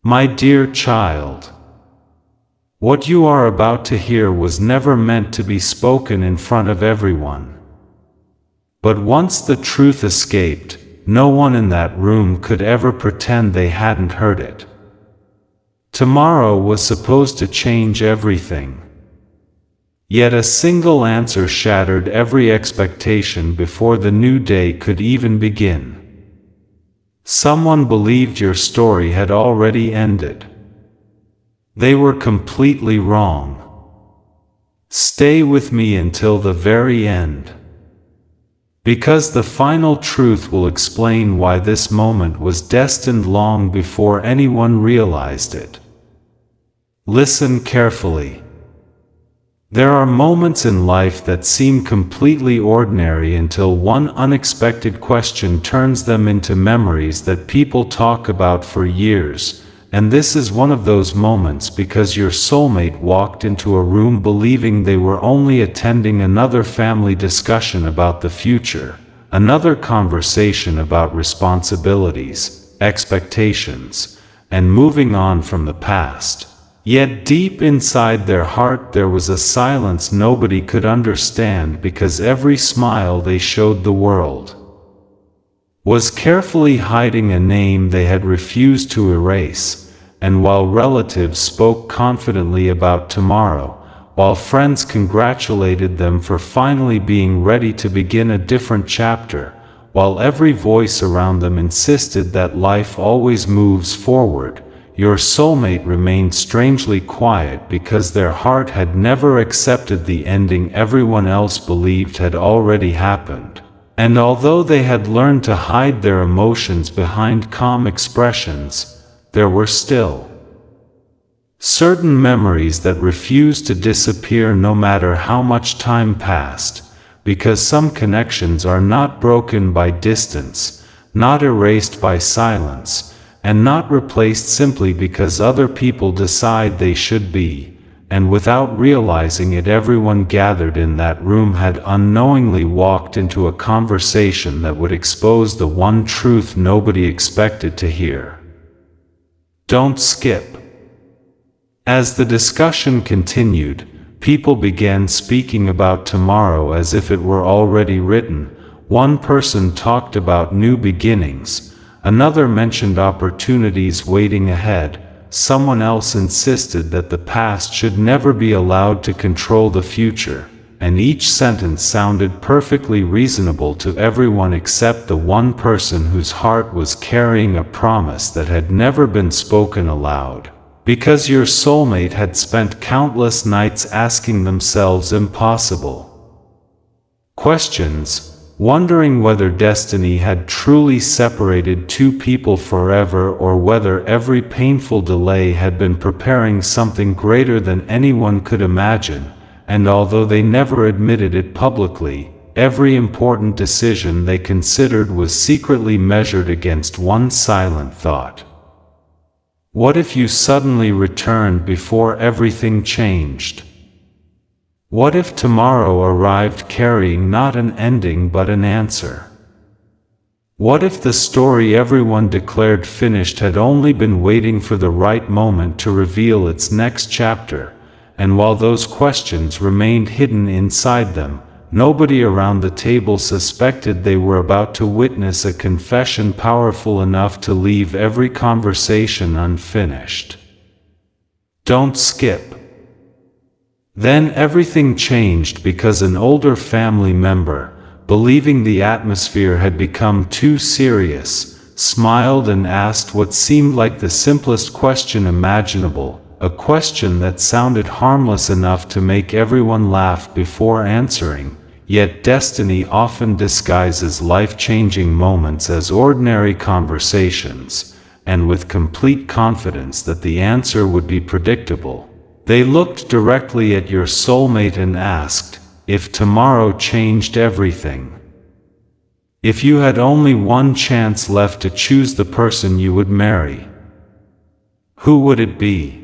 My dear child, what you are about to hear was never meant to be spoken in front of everyone. But once the truth escaped, no one in that room could ever pretend they hadn't heard it. Tomorrow was supposed to change everything. Yet a single answer shattered every expectation before the new day could even begin. Someone believed your story had already ended. They were completely wrong. Stay with me until the very end, because the final truth will explain why this moment was destined long before anyone realized it. Listen carefully. There are moments in life that seem completely ordinary until one unexpected question turns them into memories that people talk about for years, and this is one of those moments because your soulmate walked into a room believing they were only attending another family discussion about the future, another conversation about responsibilities, expectations, and moving on from the past. Yet deep inside their heart there was a silence nobody could understand, because every smile they showed the world was carefully hiding a name they had refused to erase. And while relatives spoke confidently about tomorrow, while friends congratulated them for finally being ready to begin a different chapter, while every voice around them insisted that life always moves forward, your soulmate remained strangely quiet, because their heart had never accepted the ending everyone else believed had already happened. And although they had learned to hide their emotions behind calm expressions, there were still certain memories that refused to disappear no matter how much time passed, because some connections are not broken by distance, not erased by silence, and not replaced simply because other people decide they should be. And without realizing it, everyone gathered in that room had unknowingly walked into a conversation that would expose the one truth nobody expected to hear. Don't skip. As the discussion continued, people began speaking about tomorrow as if it were already written. One person talked about new beginnings. Another mentioned opportunities waiting ahead. Someone else insisted that the past should never be allowed to control the future, and each sentence sounded perfectly reasonable to everyone except the one person whose heart was carrying a promise that had never been spoken aloud, because your soulmate had spent countless nights asking themselves impossible questions, wondering whether destiny had truly separated two people forever, or whether every painful delay had been preparing something greater than anyone could imagine. And although they never admitted it publicly, every important decision they considered was secretly measured against one silent thought. What if you suddenly returned before everything changed? What if tomorrow arrived carrying not an ending but an answer? What if the story everyone declared finished had only been waiting for the right moment to reveal its next chapter? And while those questions remained hidden inside them, nobody around the table suspected they were about to witness a confession powerful enough to leave every conversation unfinished. Don't skip. Then everything changed, because an older family member, believing the atmosphere had become too serious, smiled and asked what seemed like the simplest question imaginable, a question that sounded harmless enough to make everyone laugh before answering. Yet destiny often disguises life-changing moments as ordinary conversations, and with complete confidence that the answer would be predictable, they looked directly at your soulmate and asked, if tomorrow changed everything, if you had only one chance left to choose the person you would marry, who would it be?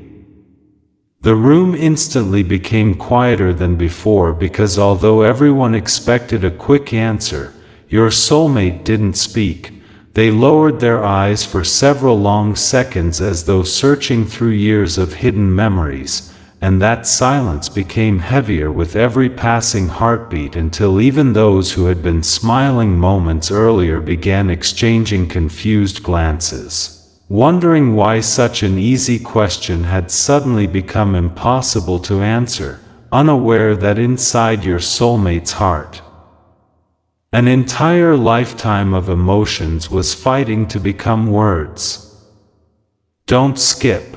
The room instantly became quieter than before, because although everyone expected a quick answer, your soulmate didn't speak. They lowered their eyes for several long seconds as though searching through years of hidden memories, and that silence became heavier with every passing heartbeat until even those who had been smiling moments earlier began exchanging confused glances, wondering why such an easy question had suddenly become impossible to answer, unaware that inside your soulmate's heart, an entire lifetime of emotions was fighting to become words. Don't skip.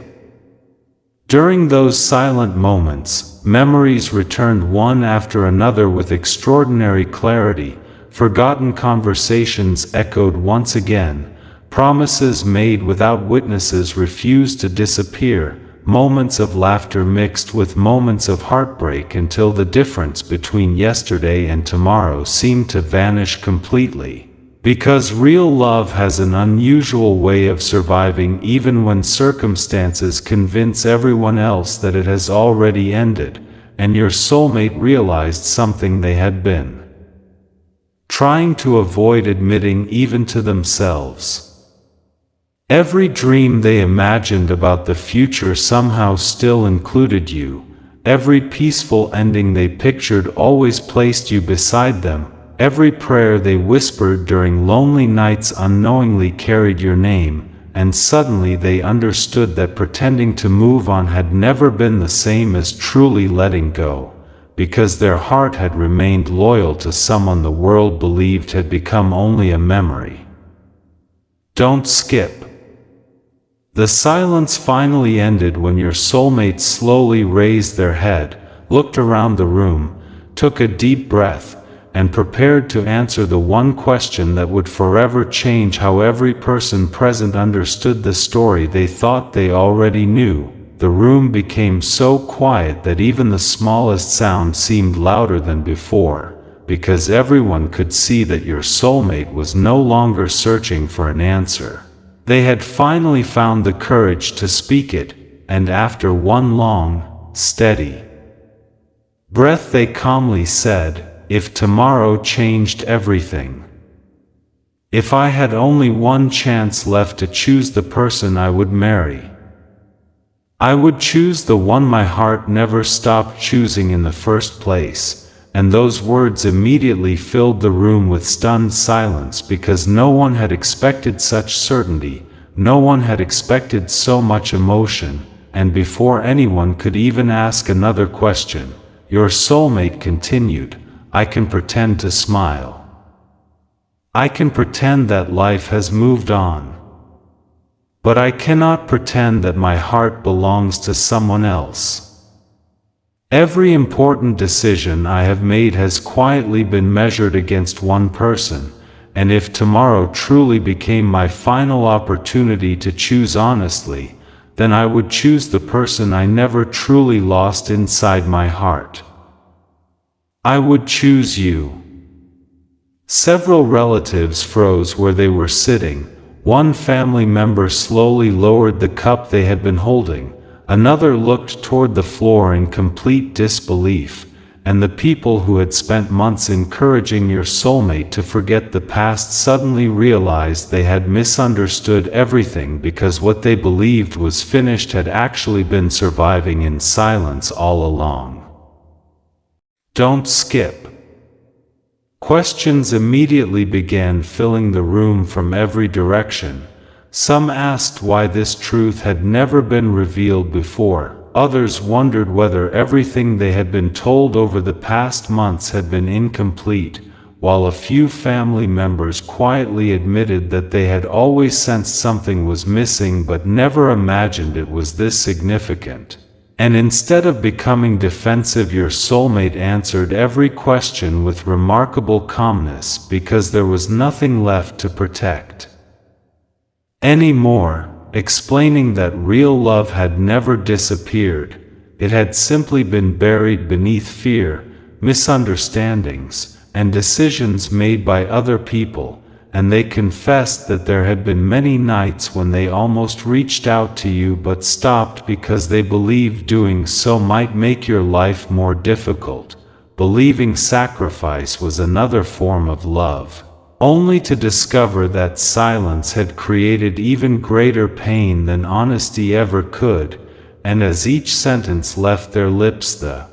During those silent moments, memories returned one after another with extraordinary clarity. Forgotten conversations echoed once again. Promises made without witnesses refused to disappear. Moments of laughter mixed with moments of heartbreak until the difference between yesterday and tomorrow seemed to vanish completely. Because real love has an unusual way of surviving even when circumstances convince everyone else that it has already ended, and your soulmate realized something they had been trying to avoid admitting even to themselves. Every dream they imagined about the future somehow still included you. Every peaceful ending they pictured always placed you beside them. Every prayer they whispered during lonely nights unknowingly carried your name, and suddenly they understood that pretending to move on had never been the same as truly letting go, because their heart had remained loyal to someone the world believed had become only a memory. Don't skip. The silence finally ended when your soulmate slowly raised their head, looked around the room, took a deep breath, and prepared to answer the one question that would forever change how every person present understood the story they thought they already knew. The room became so quiet that even the smallest sound seemed louder than before, because everyone could see that your soulmate was no longer searching for an answer. They had finally found the courage to speak it, and after one long, steady breath they calmly said, "If tomorrow changed everything, if I had only one chance left to choose the person I would marry, I would choose the one my heart never stopped choosing in the first place." And those words immediately filled the room with stunned silence because no one had expected such certainty, no one had expected so much emotion, and before anyone could even ask another question, your soulmate continued, "I can pretend to smile. I can pretend that life has moved on. But I cannot pretend that my heart belongs to someone else. Every important decision I have made has quietly been measured against one person, and if tomorrow truly became my final opportunity to choose honestly, then I would choose the person I never truly lost inside my heart. I would choose you." Several relatives froze where they were sitting. One family member slowly lowered the cup they had been holding. Another looked toward the floor in complete disbelief, and the people who had spent months encouraging your soulmate to forget the past suddenly realized they had misunderstood everything because what they believed was finished had actually been surviving in silence all along. Don't skip. Questions immediately began filling the room from every direction. Some asked why this truth had never been revealed before. Others wondered whether everything they had been told over the past months had been incomplete, while a few family members quietly admitted that they had always sensed something was missing but never imagined it was this significant. And instead of becoming defensive, your soulmate answered every question with remarkable calmness because there was nothing left to protect anymore, explaining that real love had never disappeared. It had simply been buried beneath fear, misunderstandings, and decisions made by other people, and they confessed that there had been many nights when they almost reached out to you but stopped because they believed doing so might make your life more difficult, believing sacrifice was another form of love. only to discover that silence had created even greater pain than honesty ever could, and as each sentence left their lips, the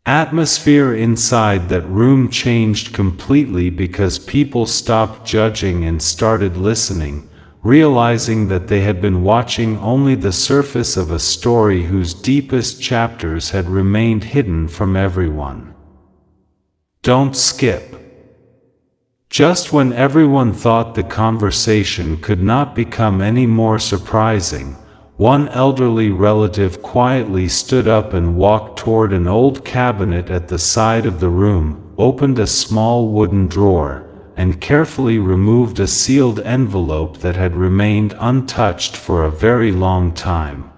atmosphere inside that room changed completely because people stopped judging and started listening, realizing that they had been watching only the surface of a story whose deepest chapters had remained hidden from everyone. Don't skip. Just when everyone thought the conversation could not become any more surprising, one elderly relative quietly stood up and walked toward an old cabinet at the side of the room, opened a small wooden drawer, and carefully removed a sealed envelope that had remained untouched for a very long time,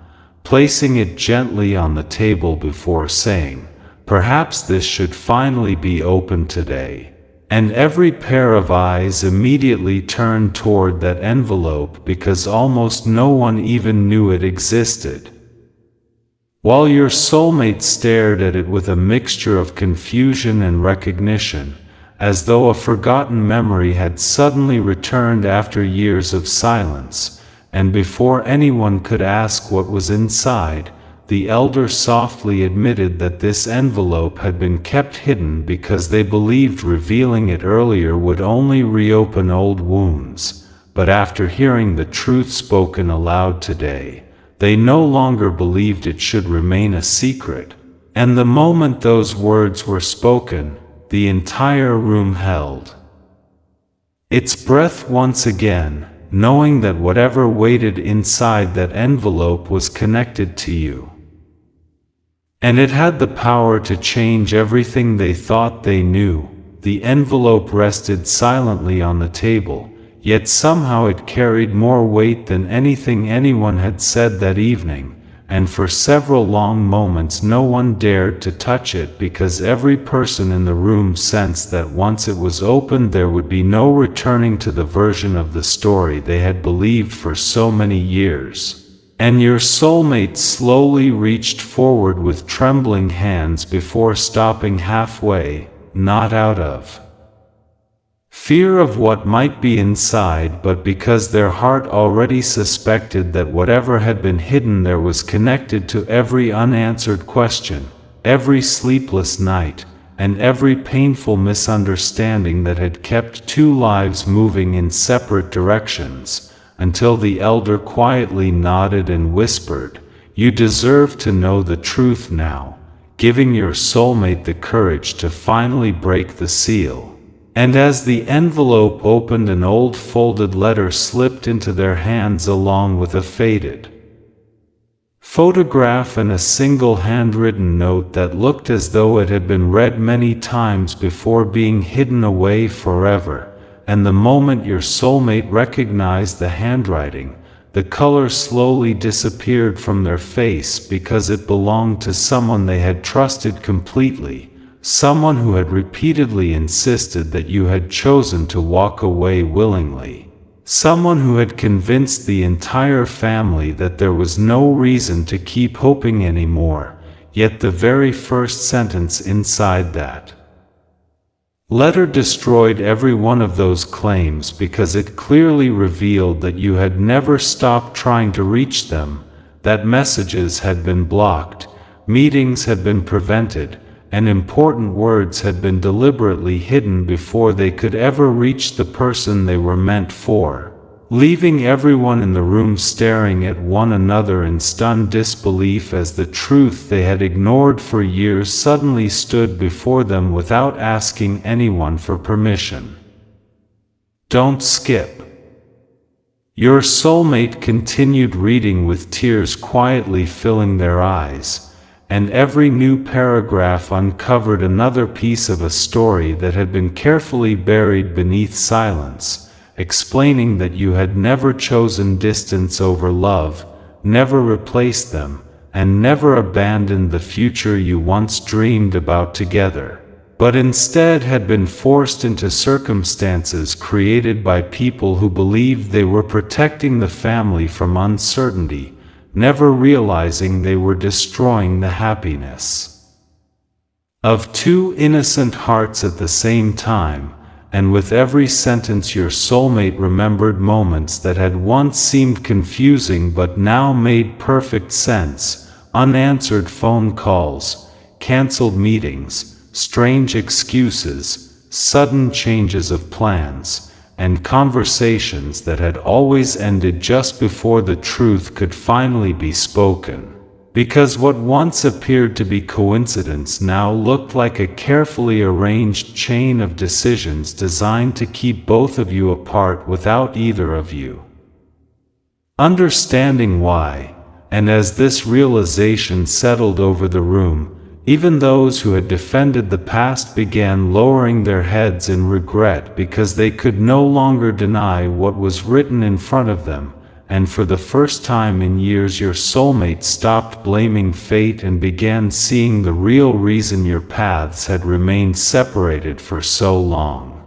placing it gently on the table before saying, "Perhaps this should finally be opened today." And every pair of eyes immediately turned toward that envelope because almost no one even knew it existed. While your soulmate stared at it with a mixture of confusion and recognition, as though a forgotten memory had suddenly returned after years of silence, and before anyone could ask what was inside, the elder softly admitted that this envelope had been kept hidden because they believed revealing it earlier would only reopen old wounds. But after hearing the truth spoken aloud today, they no longer believed it should remain a secret. And the moment those words were spoken, the entire room held its breath once again, knowing that whatever waited inside that envelope was connected to you. And it had the power to change everything they thought they knew. The envelope rested silently on the table, yet somehow it carried more weight than anything anyone had said that evening, and for several long moments no one dared to touch it because every person in the room sensed that once it was opened there would be no returning to the version of the story they had believed for so many years. And your soulmate slowly reached forward with trembling hands before stopping halfway, not out of fear of what might be inside, but because their heart already suspected that whatever had been hidden there was connected to every unanswered question, every sleepless night, and every painful misunderstanding that had kept two lives moving in separate directions, until the elder quietly nodded and whispered, "You deserve to know the truth now," giving your soulmate the courage to finally break the seal. And as the envelope opened, an old folded letter slipped into their hands along with a faded photograph and a single handwritten note that looked as though it had been read many times before being hidden away forever. And the moment your soulmate recognized the handwriting, the color slowly disappeared from their face because it belonged to someone they had trusted completely. Someone who had repeatedly insisted that you had chosen to walk away willingly. Someone who had convinced the entire family that there was no reason to keep hoping anymore, yet the very first sentence inside that letter destroyed every one of those claims because it clearly revealed that you had never stopped trying to reach them, that messages had been blocked, meetings had been prevented, and important words had been deliberately hidden before they could ever reach the person they were meant for, leaving everyone in the room staring at one another in stunned disbelief as the truth they had ignored for years suddenly stood before them without asking anyone for permission. Don't skip. Your soulmate continued reading with tears quietly filling their eyes, and every new paragraph uncovered another piece of a story that had been carefully buried beneath silence, explaining that you had never chosen distance over love, never replaced them, and never abandoned the future you once dreamed about together, but instead had been forced into circumstances created by people who believed they were protecting the family from uncertainty, never realizing they were destroying the happiness of two innocent hearts at the same time. and with every sentence your soulmate remembered moments that had once seemed confusing but now made perfect sense: unanswered phone calls, canceled meetings, strange excuses, sudden changes of plans, and conversations that had always ended just before the truth could finally be spoken. Because what once appeared to be coincidence now looked like a carefully arranged chain of decisions designed to keep both of you apart without either of you understanding why. And as this realization settled over the room, even those who had defended the past began lowering their heads in regret, because they could no longer deny what was written in front of them. And for the first time in years, your soulmate stopped blaming fate and began seeing the real reason your paths had remained separated for so long.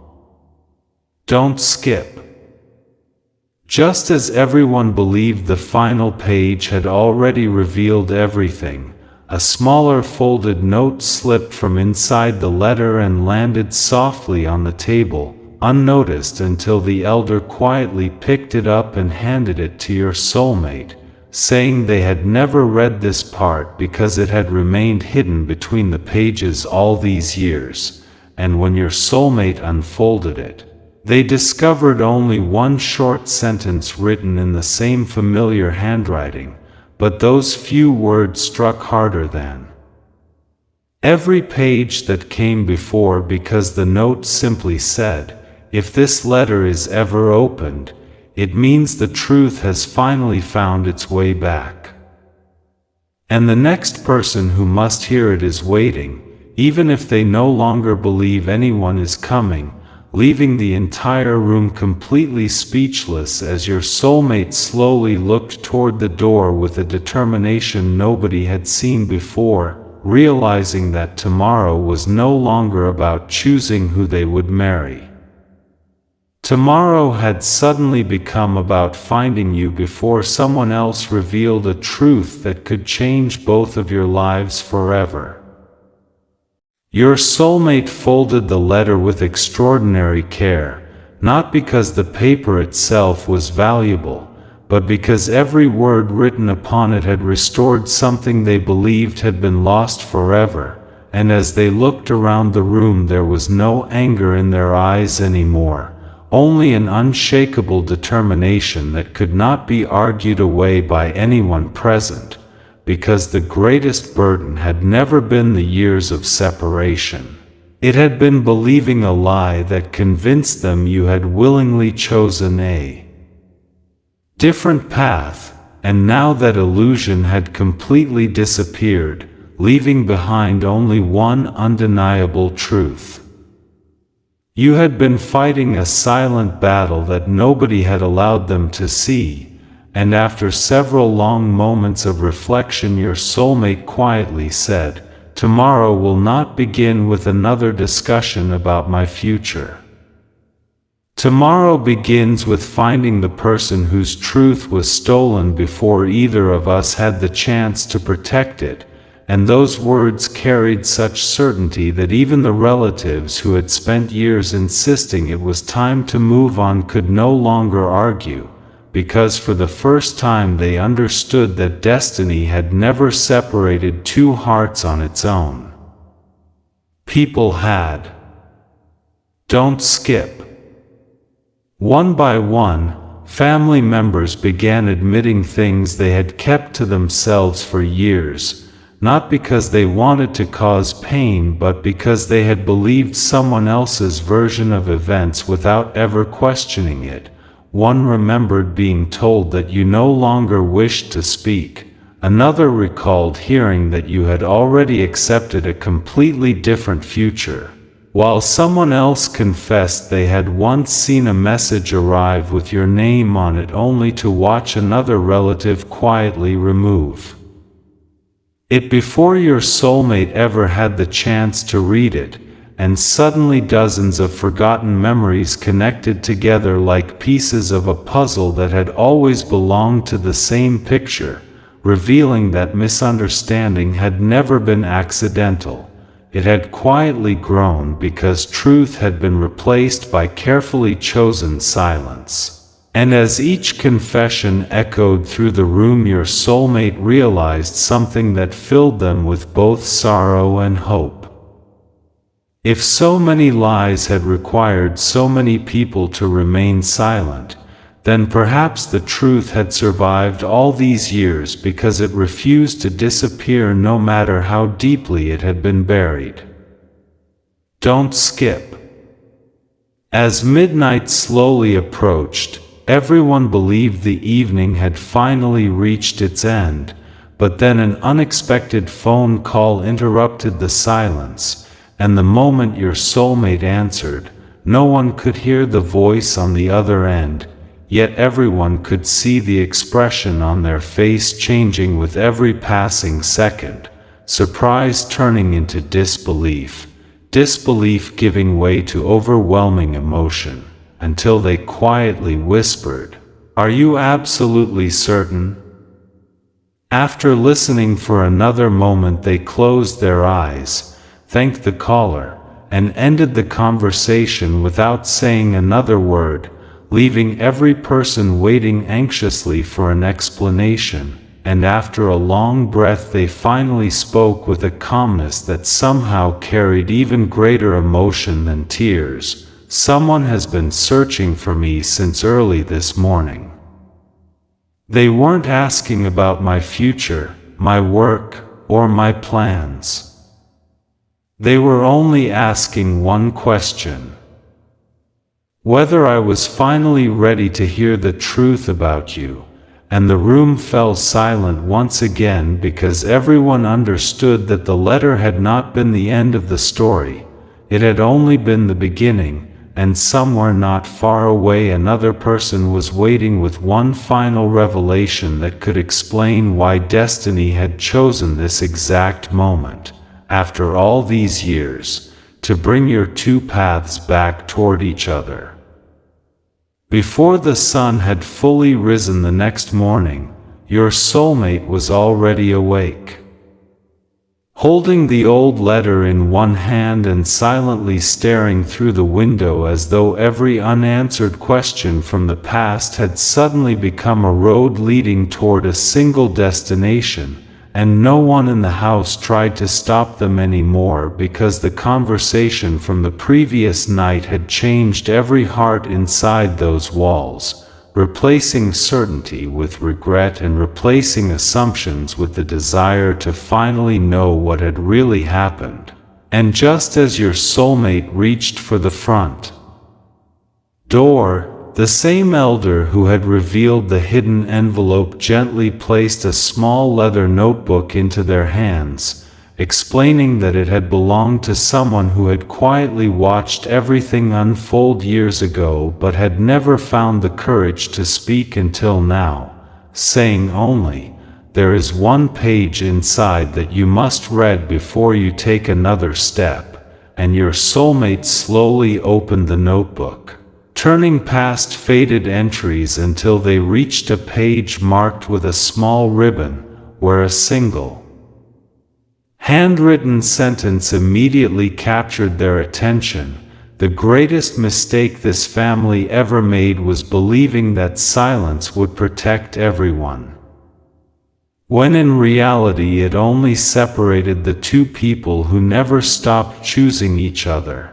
Don't skip. Just as everyone believed the final page had already revealed everything, a smaller folded note slipped from inside the letter and landed softly on the table, unnoticed until the elder quietly picked it up and handed it to your soulmate, saying they had never read this part because it had remained hidden between the pages all these years. And when your soulmate unfolded it, they discovered only one short sentence written in the same familiar handwriting, but those few words struck harder than every page that came before, because the note simply said, "If this letter is ever opened, it means the truth has finally found its way back. And the next person who must hear it is waiting, even if they no longer believe anyone is coming," leaving the entire room completely speechless as your soulmate slowly looked toward the door with a determination nobody had seen before, realizing that tomorrow was no longer about choosing who they would marry. Tomorrow had suddenly become about finding you before someone else revealed a truth that could change both of your lives forever. Your soulmate folded the letter with extraordinary care, not because the paper itself was valuable, but because every word written upon it had restored something they believed had been lost forever. And as they looked around the room, there was no anger in their eyes anymore, only an unshakable determination that could not be argued away by anyone present. Because the greatest burden had never been the years of separation. It had been believing a lie that convinced them you had willingly chosen a different path, and now that illusion had completely disappeared, leaving behind only one undeniable truth. You had been fighting a silent battle that nobody had allowed them to see. And after several long moments of reflection, your soulmate quietly said, "Tomorrow will not begin with another discussion about my future. Tomorrow begins with finding the person whose truth was stolen before either of us had the chance to protect it." And those words carried such certainty that even the relatives who had spent years insisting it was time to move on could no longer argue, because for the first time they understood that destiny had never separated two hearts on its own. People had. Don't skip. One by one, family members began admitting things they had kept to themselves for years, not because they wanted to cause pain, but because they had believed someone else's version of events without ever questioning it. One remembered being told that you no longer wished to speak. Another recalled hearing that you had already accepted a completely different future, while someone else confessed they had once seen a message arrive with your name on it, only to watch another relative quietly remove it before your soulmate ever had the chance to read it. And suddenly dozens of forgotten memories connected together like pieces of a puzzle that had always belonged to the same picture, revealing that misunderstanding had never been accidental. it had quietly grown because truth had been replaced by carefully chosen silence. And as each confession echoed through the room, your soulmate realized something that filled them with both sorrow and hope. If so many lies had required so many people to remain silent, then perhaps the truth had survived all these years because it refused to disappear no matter how deeply it had been buried. Don't skip. As midnight slowly approached, everyone believed the evening had finally reached its end, but then an unexpected phone call interrupted the silence, and the moment your soulmate answered, no one could hear the voice on the other end, yet everyone could see the expression on their face changing with every passing second, surprise turning into disbelief, disbelief giving way to overwhelming emotion, until they quietly whispered, "Are you absolutely certain?" After listening for another moment, they closed their eyes, thanked the caller, and ended the conversation without saying another word, leaving every person waiting anxiously for an explanation. And after a long breath, they finally spoke with a calmness that somehow carried even greater emotion than tears. "Someone has been searching for me since early this morning. They weren't asking about my future, my work, or my plans. They were only asking one question: whether I was finally ready to hear the truth about you." And the room fell silent once again because everyone understood that the letter had not been the end of the story, it had only been the beginning, and somewhere not far away another person was waiting with one final revelation that could explain why destiny had chosen this exact moment, after all these years, to bring your two paths back toward each other. Before the sun had fully risen the next morning, your soulmate was already awake. Holding the old letter in one hand and silently staring through the window as though every unanswered question from the past had suddenly become a road leading toward a single destination, and no one in the house tried to stop them anymore because the conversation from the previous night had changed every heart inside those walls, replacing certainty with regret and replacing assumptions with the desire to finally know what had really happened. And just as your soulmate reached for the front door, the same elder who had revealed the hidden envelope gently placed a small leather notebook into their hands, explaining that it had belonged to someone who had quietly watched everything unfold years ago but had never found the courage to speak until now, saying only, "There is one page inside that you must read before you take another step." And your soulmate slowly opened the notebook, turning past faded entries until they reached a page marked with a small ribbon, where a single handwritten sentence immediately captured their attention: "The greatest mistake this family ever made was believing that silence would protect everyone, when in reality it only separated the two people who never stopped choosing each other."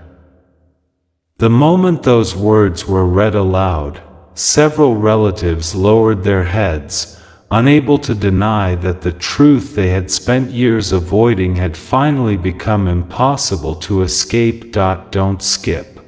The moment those words were read aloud, several relatives lowered their heads, unable to deny that the truth they had spent years avoiding had finally become impossible to escape. Don't skip.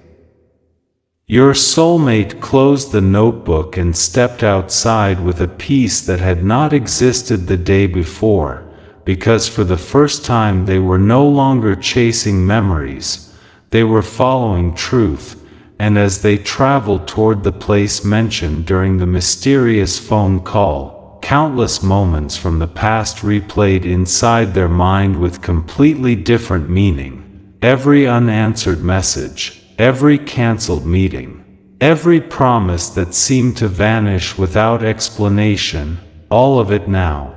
Your soulmate closed the notebook and stepped outside with a peace that had not existed the day before, because for the first time they were no longer chasing memories. They were following truth, and as they traveled toward the place mentioned during the mysterious phone call, countless moments from the past replayed inside their mind with completely different meaning. Every unanswered message, every canceled meeting, every promise that seemed to vanish without explanation, all of it now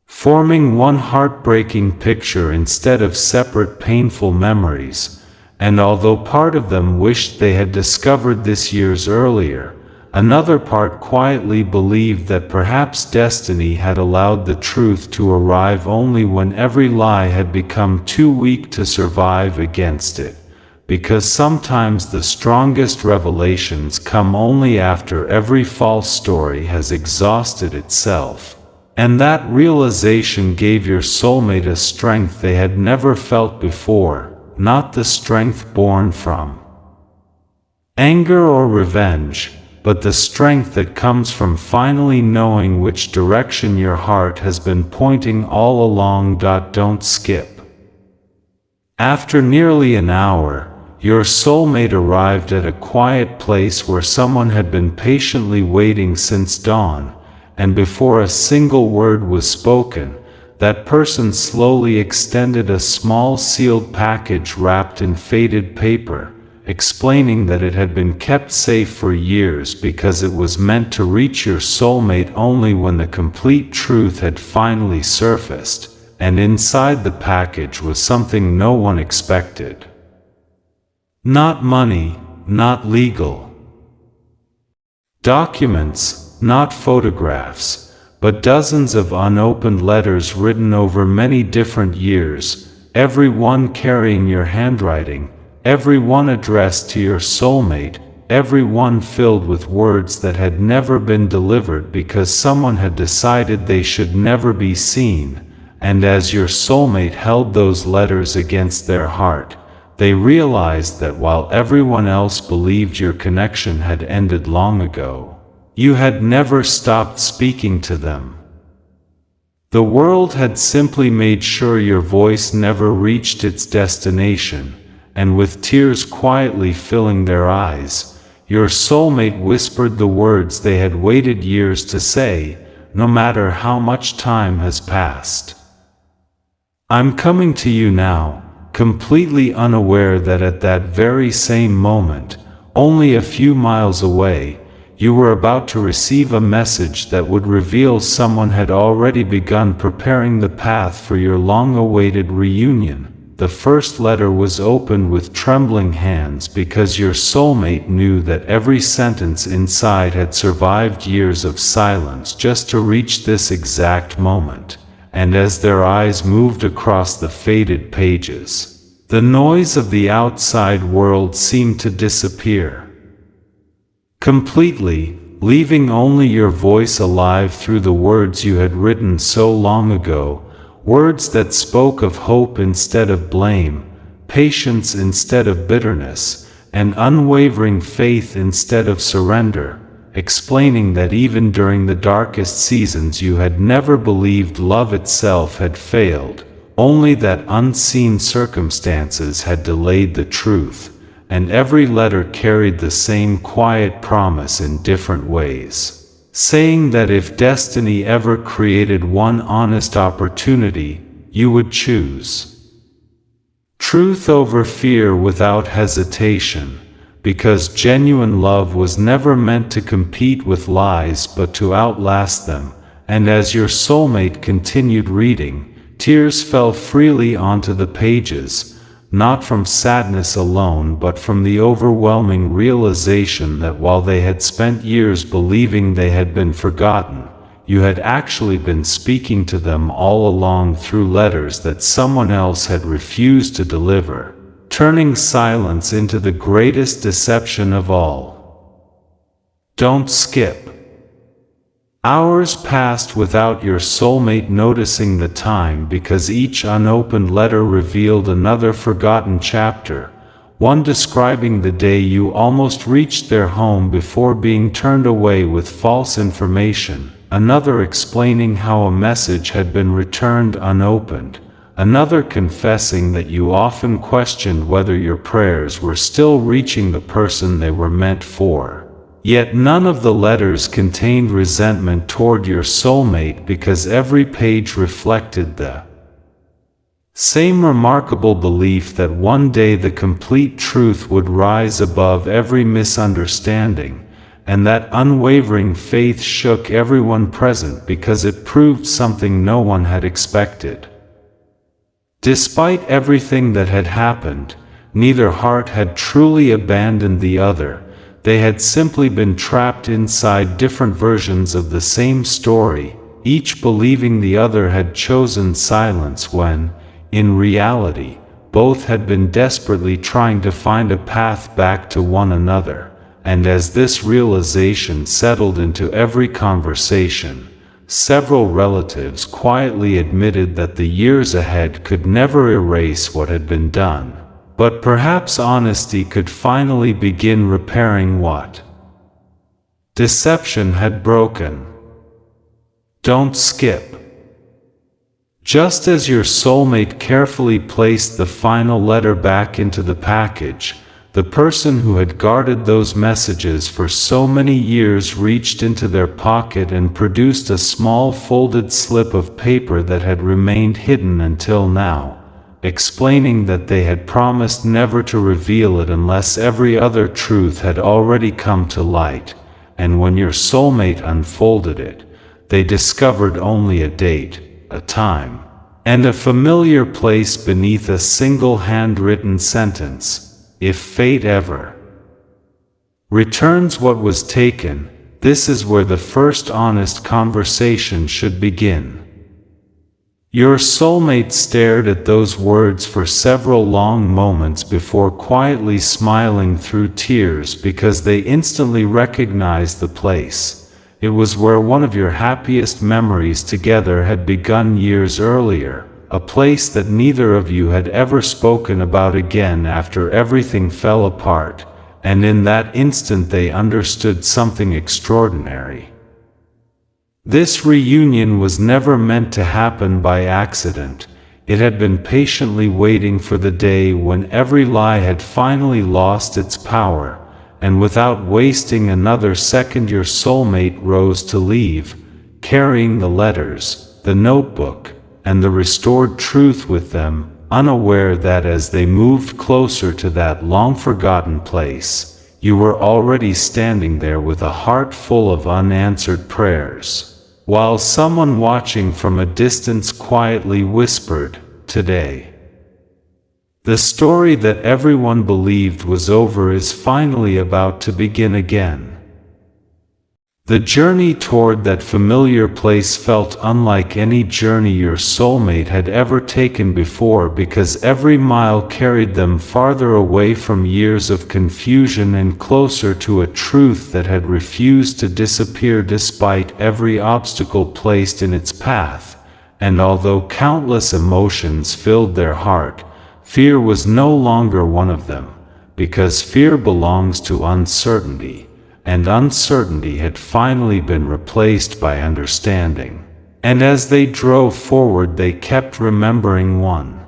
forming one heartbreaking picture instead of separate painful memories. And although part of them wished they had discovered this years earlier, another part quietly believed that perhaps destiny had allowed the truth to arrive only when every lie had become too weak to survive against it, because sometimes the strongest revelations come only after every false story has exhausted itself. And that realization gave your soulmate a strength they had never felt before, not the strength born from anger or revenge, but the strength that comes from finally knowing which direction your heart has been pointing all along. Don't skip. After nearly an hour, your soulmate arrived at a quiet place where someone had been patiently waiting since dawn, and before a single word was spoken, that person slowly extended a small sealed package wrapped in faded paper, explaining that it had been kept safe for years because it was meant to reach your soulmate only when the complete truth had finally surfaced, and inside the package was something no one expected. Not money, not legal documents, not photographs, but dozens of unopened letters written over many different years, every one carrying your handwriting, every one addressed to your soulmate, every one filled with words that had never been delivered because someone had decided they should never be seen. And as your soulmate held those letters against their heart, they realized that while everyone else believed your connection had ended long ago, you had never stopped speaking to them. The world had simply made sure your voice never reached its destination, and with tears quietly filling their eyes, your soulmate whispered the words they had waited years to say, no matter how much time has passed. I'm coming to you now, completely unaware that at that very same moment, only a few miles away, you were about to receive a message that would reveal someone had already begun preparing the path for your long-awaited reunion. The first letter was opened with trembling hands because your soulmate knew that every sentence inside had survived years of silence just to reach this exact moment. And as their eyes moved across the faded pages, the noise of the outside world seemed to disappear completely, leaving only your voice alive through the words you had written so long ago. Words that spoke of hope instead of blame, patience instead of bitterness, and unwavering faith instead of surrender, explaining that even during the darkest seasons you had never believed love itself had failed, only that unseen circumstances had delayed the truth, and every letter carried the same quiet promise in different ways, saying that if destiny ever created one honest opportunity, you would choose truth over fear without hesitation, because genuine love was never meant to compete with lies but to outlast them. And as your soulmate continued reading, tears fell freely onto the pages, not from sadness alone but from the overwhelming realization that while they had spent years believing they had been forgotten, you had actually been speaking to them all along through letters that someone else had refused to deliver, turning silence into the greatest deception of all. Don't skip. Hours passed without your soulmate noticing the time because each unopened letter revealed another forgotten chapter, one describing the day you almost reached their home before being turned away with false information, another explaining how a message had been returned unopened, another confessing that you often questioned whether your prayers were still reaching the person they were meant for. Yet none of the letters contained resentment toward your soulmate because every page reflected the same remarkable belief that one day the complete truth would rise above every misunderstanding, and that unwavering faith shook everyone present because it proved something no one had expected. Despite everything that had happened, neither heart had truly abandoned the other. They had simply been trapped inside different versions of the same story, each believing the other had chosen silence when, in reality, both had been desperately trying to find a path back to one another. And as this realization settled into every conversation, several relatives quietly admitted that the years ahead could never erase what had been done. But perhaps honesty could finally begin repairing what deception had broken. Don't skip. Just as your soulmate carefully placed the final letter back into the package, the person who had guarded those messages for so many years reached into their pocket and produced a small folded slip of paper that had remained hidden until now, explaining that they had promised never to reveal it unless every other truth had already come to light. And when your soulmate unfolded it, they discovered only a date, a time, and a familiar place beneath a single handwritten sentence: if fate ever returns what was taken, this is where the first honest conversation should begin. Your soulmate stared at those words for several long moments before quietly smiling through tears because they instantly recognized the place. It was where one of your happiest memories together had begun years earlier, a place that neither of you had ever spoken about again after everything fell apart, and in that instant they understood something extraordinary. This reunion was never meant to happen by accident. It had been patiently waiting for the day when every lie had finally lost its power, and without wasting another second your soulmate rose to leave, carrying the letters, the notebook, and the restored truth with them, unaware that as they moved closer to that long-forgotten place, you were already standing there with a heart full of unanswered prayers, while someone watching from a distance quietly whispered, "Today, the story that everyone believed was over is finally about to begin again." The journey toward that familiar place felt unlike any journey your soulmate had ever taken before because every mile carried them farther away from years of confusion and closer to a truth that had refused to disappear despite every obstacle placed in its path. And although countless emotions filled their heart, fear was no longer one of them, because fear belongs to uncertainty. And uncertainty had finally been replaced by understanding. And as they drove forward they kept remembering one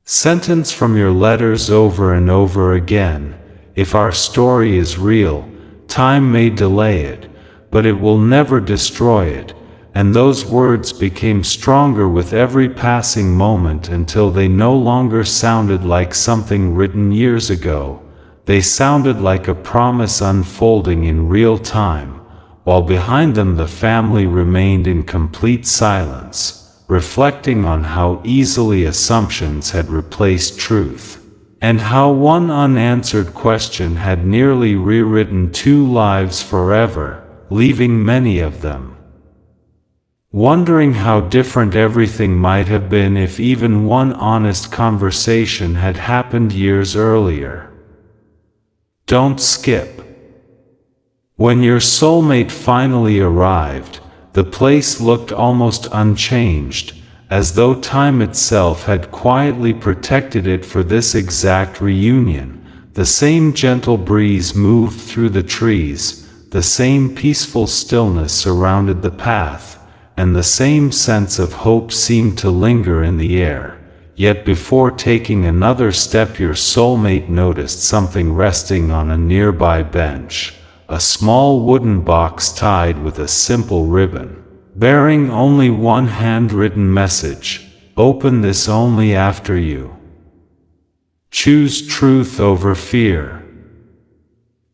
sentence from your letters over and over again: if our story is real, time may delay it, but it will never destroy it. And those words became stronger with every passing moment until they no longer sounded like something written years ago. They sounded like a promise unfolding in real time, while behind them the family remained in complete silence, reflecting on how easily assumptions had replaced truth, and how one unanswered question had nearly rewritten two lives forever, leaving many of them wondering how different everything might have been if even one honest conversation had happened years earlier. Don't skip. When your soulmate finally arrived, the place looked almost unchanged, as though time itself had quietly protected it for this exact reunion. The same gentle breeze moved through the trees, the same peaceful stillness surrounded the path, and the same sense of hope seemed to linger in the air. Yet before taking another step your soulmate noticed something resting on a nearby bench, a small wooden box tied with a simple ribbon, bearing only one handwritten message: "Open this only after you choose truth over fear."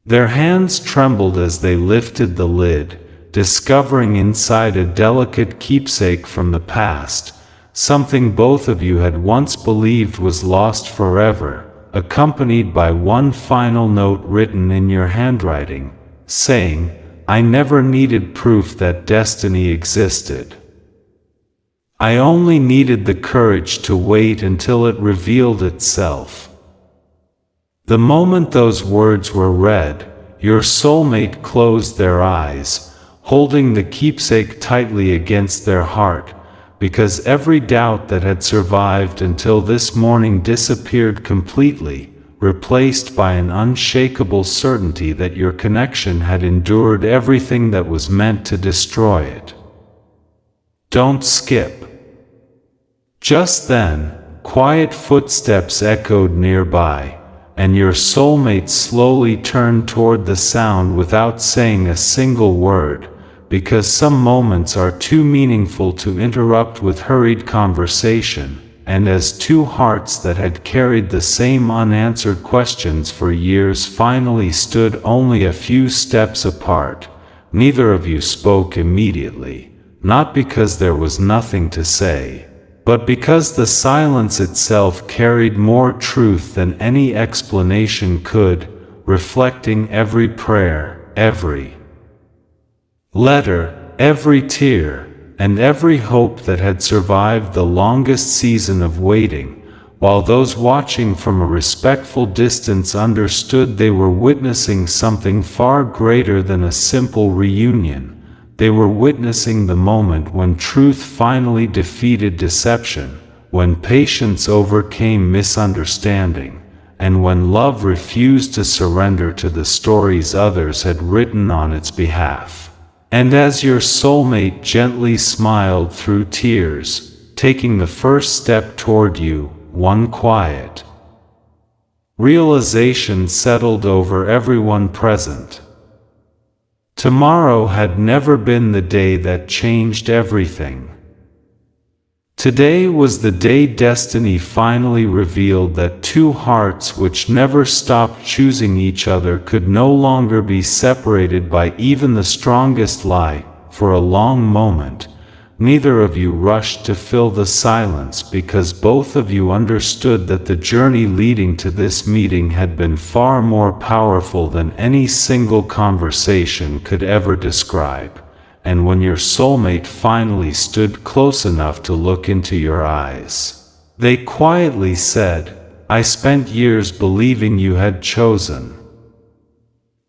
Their hands trembled as they lifted the lid, discovering inside a delicate keepsake from the past, something both of you had once believed was lost forever, accompanied by one final note written in your handwriting, saying, "I never needed proof that destiny existed. I only needed the courage to wait until it revealed itself." The moment those words were read, your soulmate closed their eyes, holding the keepsake tightly against their heart, because every doubt that had survived until this morning disappeared completely, replaced by an unshakable certainty that your connection had endured everything that was meant to destroy it. Don't skip. Just then, quiet footsteps echoed nearby, and your soulmate slowly turned toward the sound without saying a single word, because some moments are too meaningful to interrupt with hurried conversation, and as two hearts that had carried the same unanswered questions for years finally stood only a few steps apart, neither of you spoke immediately, not because there was nothing to say, but because the silence itself carried more truth than any explanation could, reflecting every prayer, every letter, every tear, and every hope that had survived the longest season of waiting, while those watching from a respectful distance understood they were witnessing something far greater than a simple reunion. They were witnessing the moment when truth finally defeated deception, when patience overcame misunderstanding, and when love refused to surrender to the stories others had written on its behalf. And as your soulmate gently smiled through tears, taking the first step toward you, one quiet realization settled over everyone present. Tomorrow had never been the day that changed everything. Today was the day destiny finally revealed that two hearts which never stopped choosing each other could no longer be separated by even the strongest lie. For a long moment, neither of you rushed to fill the silence because both of you understood that the journey leading to this meeting had been far more powerful than any single conversation could ever describe. And when your soulmate finally stood close enough to look into your eyes, they quietly said, "I spent years believing you had chosen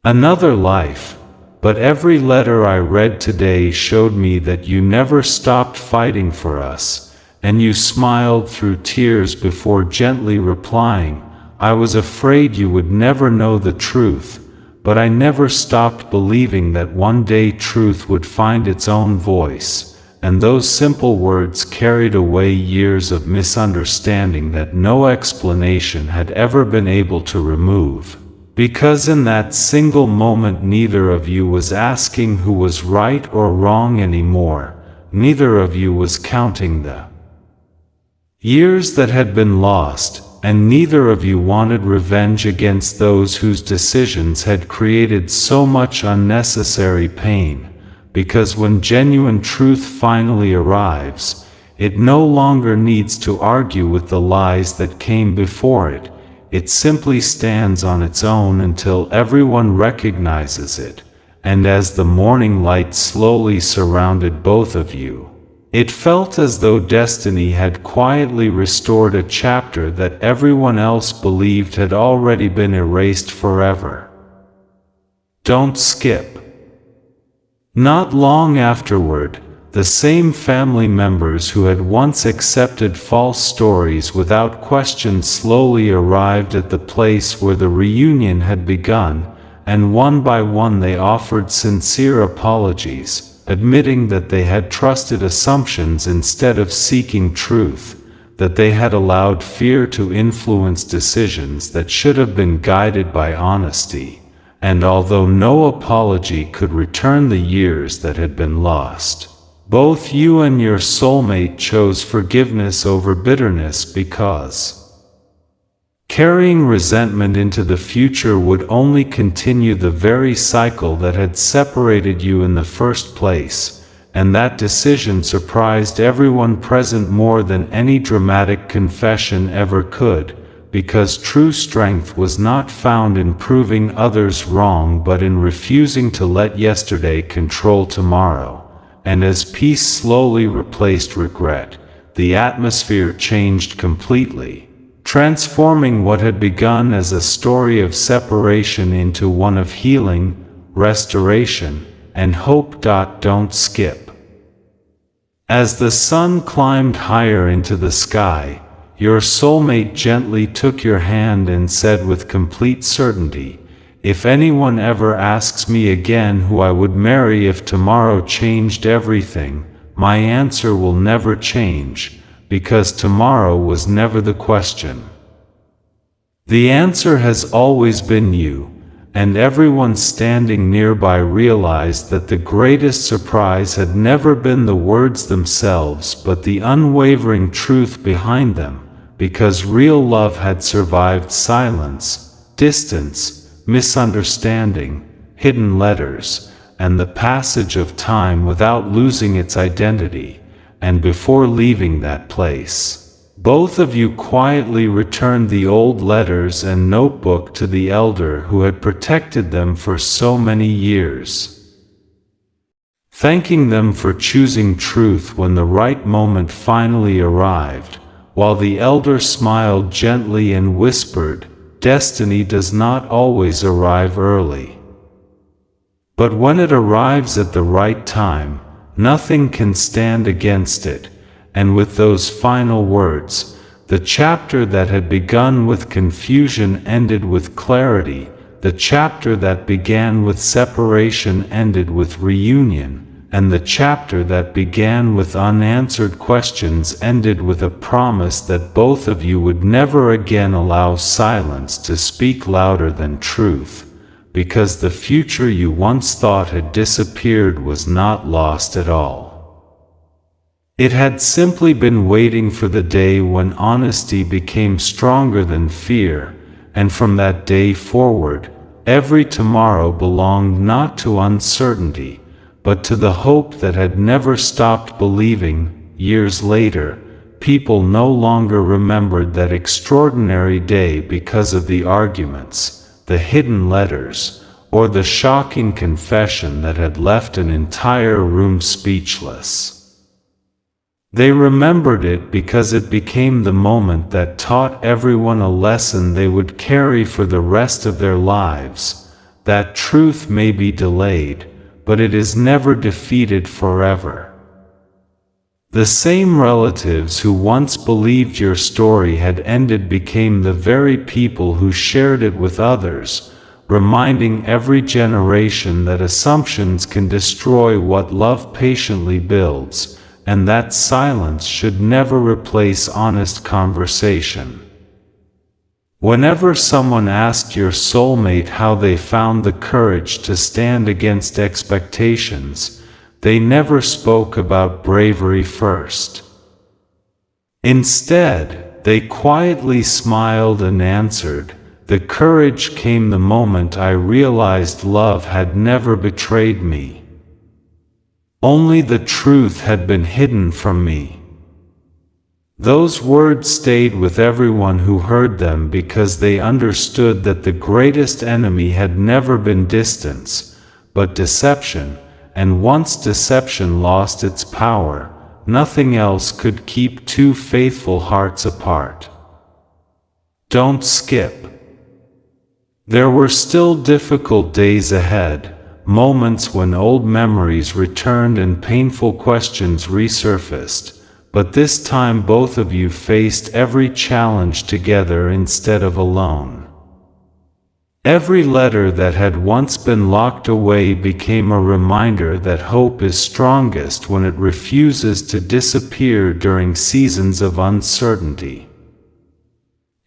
another life, but every letter I read today showed me that you never stopped fighting for us." And you smiled through tears before gently replying, "I was afraid you would never know the truth, but I never stopped believing that one day truth would find its own voice." And those simple words carried away years of misunderstanding that no explanation had ever been able to remove. Because in that single moment neither of you was asking who was right or wrong anymore, neither of you was counting the years that had been lost, and neither of you wanted revenge against those whose decisions had created so much unnecessary pain, because when genuine truth finally arrives, it no longer needs to argue with the lies that came before it. It simply stands on its own until everyone recognizes it, and as the morning light slowly surrounded both of you, it felt as though destiny had quietly restored a chapter that everyone else believed had already been erased forever. Don't skip. Not long afterward, the same family members who had once accepted false stories without question slowly arrived at the place where the reunion had begun, and one by one they offered sincere apologies, admitting that they had trusted assumptions instead of seeking truth, that they had allowed fear to influence decisions that should have been guided by honesty. And although no apology could return the years that had been lost, both you and your soulmate chose forgiveness over bitterness because Carrying resentment into the future would only continue the very cycle that had separated you in the first place, and that decision surprised everyone present more than any dramatic confession ever could, because true strength was not found in proving others wrong but in refusing to let yesterday control tomorrow. And as peace slowly replaced regret, the atmosphere changed completely, transforming what had begun as a story of separation into one of healing, restoration, and hope. Don't skip. As the sun climbed higher into the sky, your soulmate gently took your hand and said with complete certainty, "If anyone ever asks me again who I would marry if tomorrow changed everything, my answer will never change, because tomorrow was never the question. The answer has always been you." And everyone standing nearby realized that the greatest surprise had never been the words themselves but the unwavering truth behind them, because real love had survived silence, distance, misunderstanding, hidden letters, and the passage of time without losing its identity. And before leaving that place, both of you quietly returned the old letters and notebook to the elder who had protected them for so many years, thanking them for choosing truth when the right moment finally arrived, while the elder smiled gently and whispered, "Destiny does not always arrive early. But when it arrives at the right time, nothing can stand against it." And with those final words, the chapter that had begun with confusion ended with clarity, the chapter that began with separation ended with reunion, and the chapter that began with unanswered questions ended with a promise that both of you would never again allow silence to speak louder than truth, because the future you once thought had disappeared was not lost at all. It had simply been waiting for the day when honesty became stronger than fear, and from that day forward, every tomorrow belonged not to uncertainty, but to the hope that had never stopped believing. Years later, people no longer remembered that extraordinary day because of the arguments, the hidden letters, or the shocking confession that had left an entire room speechless. They remembered it because it became the moment that taught everyone a lesson they would carry for the rest of their lives, that truth may be delayed, but it is never defeated forever. The same relatives who once believed your story had ended became the very people who shared it with others, reminding every generation that assumptions can destroy what love patiently builds, and that silence should never replace honest conversation. Whenever someone asked your soulmate how they found the courage to stand against expectations, they never spoke about bravery first. Instead, they quietly smiled and answered, "The courage came the moment I realized love had never betrayed me. Only the truth had been hidden from me." Those words stayed with everyone who heard them because they understood that the greatest enemy had never been distance, but deception, and once deception lost its power, nothing else could keep two faithful hearts apart. Don't skip. There were still difficult days ahead, moments when old memories returned and painful questions resurfaced, but this time both of you faced every challenge together instead of alone. Every letter that had once been locked away became a reminder that hope is strongest when it refuses to disappear during seasons of uncertainty.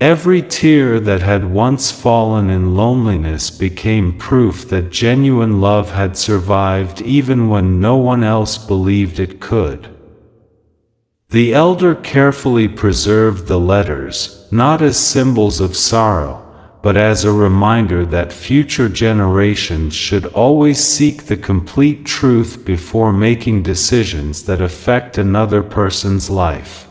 Every tear that had once fallen in loneliness became proof that genuine love had survived even when no one else believed it could. The elder carefully preserved the letters, not as symbols of sorrow, but as a reminder that future generations should always seek the complete truth before making decisions that affect another person's life.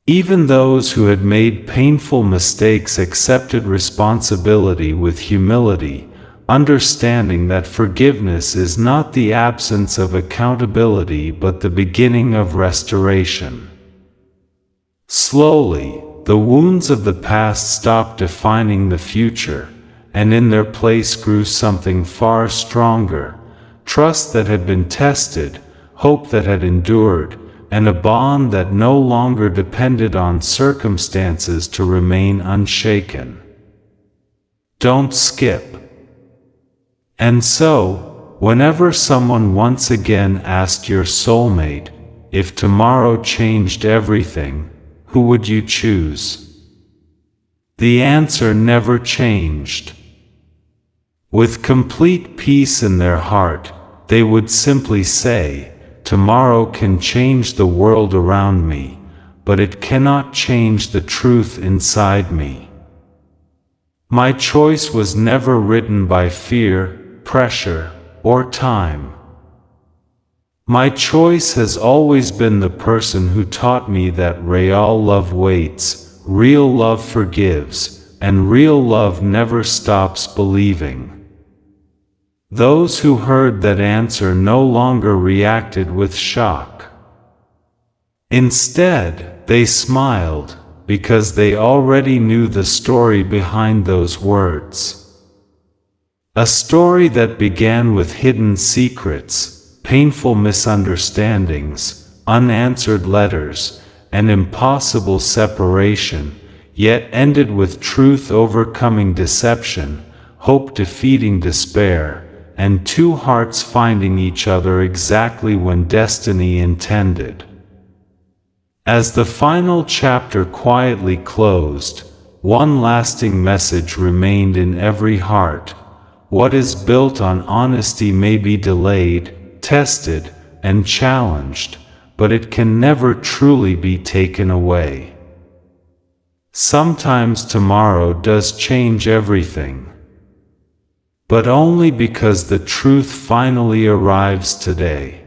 Even those who had made painful mistakes accepted responsibility with humility, understanding that forgiveness is not the absence of accountability but the beginning of restoration. Slowly, the wounds of the past stopped defining the future, and in their place grew something far stronger: trust that had been tested, hope that had endured, and a bond that no longer depended on circumstances to remain unshaken. Don't skip. And so, whenever someone once again asked your soulmate, if tomorrow changed everything, who would you choose? The answer never changed. With complete peace in their heart, they would simply say, tomorrow can change the world around me, but it cannot change the truth inside me. My choice was never written by fear, pressure, or time. My choice has always been the person who taught me that real love waits, real love forgives, and real love never stops believing. Those who heard that answer no longer reacted with shock. Instead, they smiled, because they already knew the story behind those words. A story that began with hidden secrets, painful misunderstandings, unanswered letters, and impossible separation, yet ended with truth overcoming deception, hope defeating despair, and two hearts finding each other exactly when destiny intended. As the final chapter quietly closed, one lasting message remained in every heart: what is built on honesty may be delayed, tested, and challenged, but it can never truly be taken away. Sometimes tomorrow does change everything, but only because the truth finally arrives today.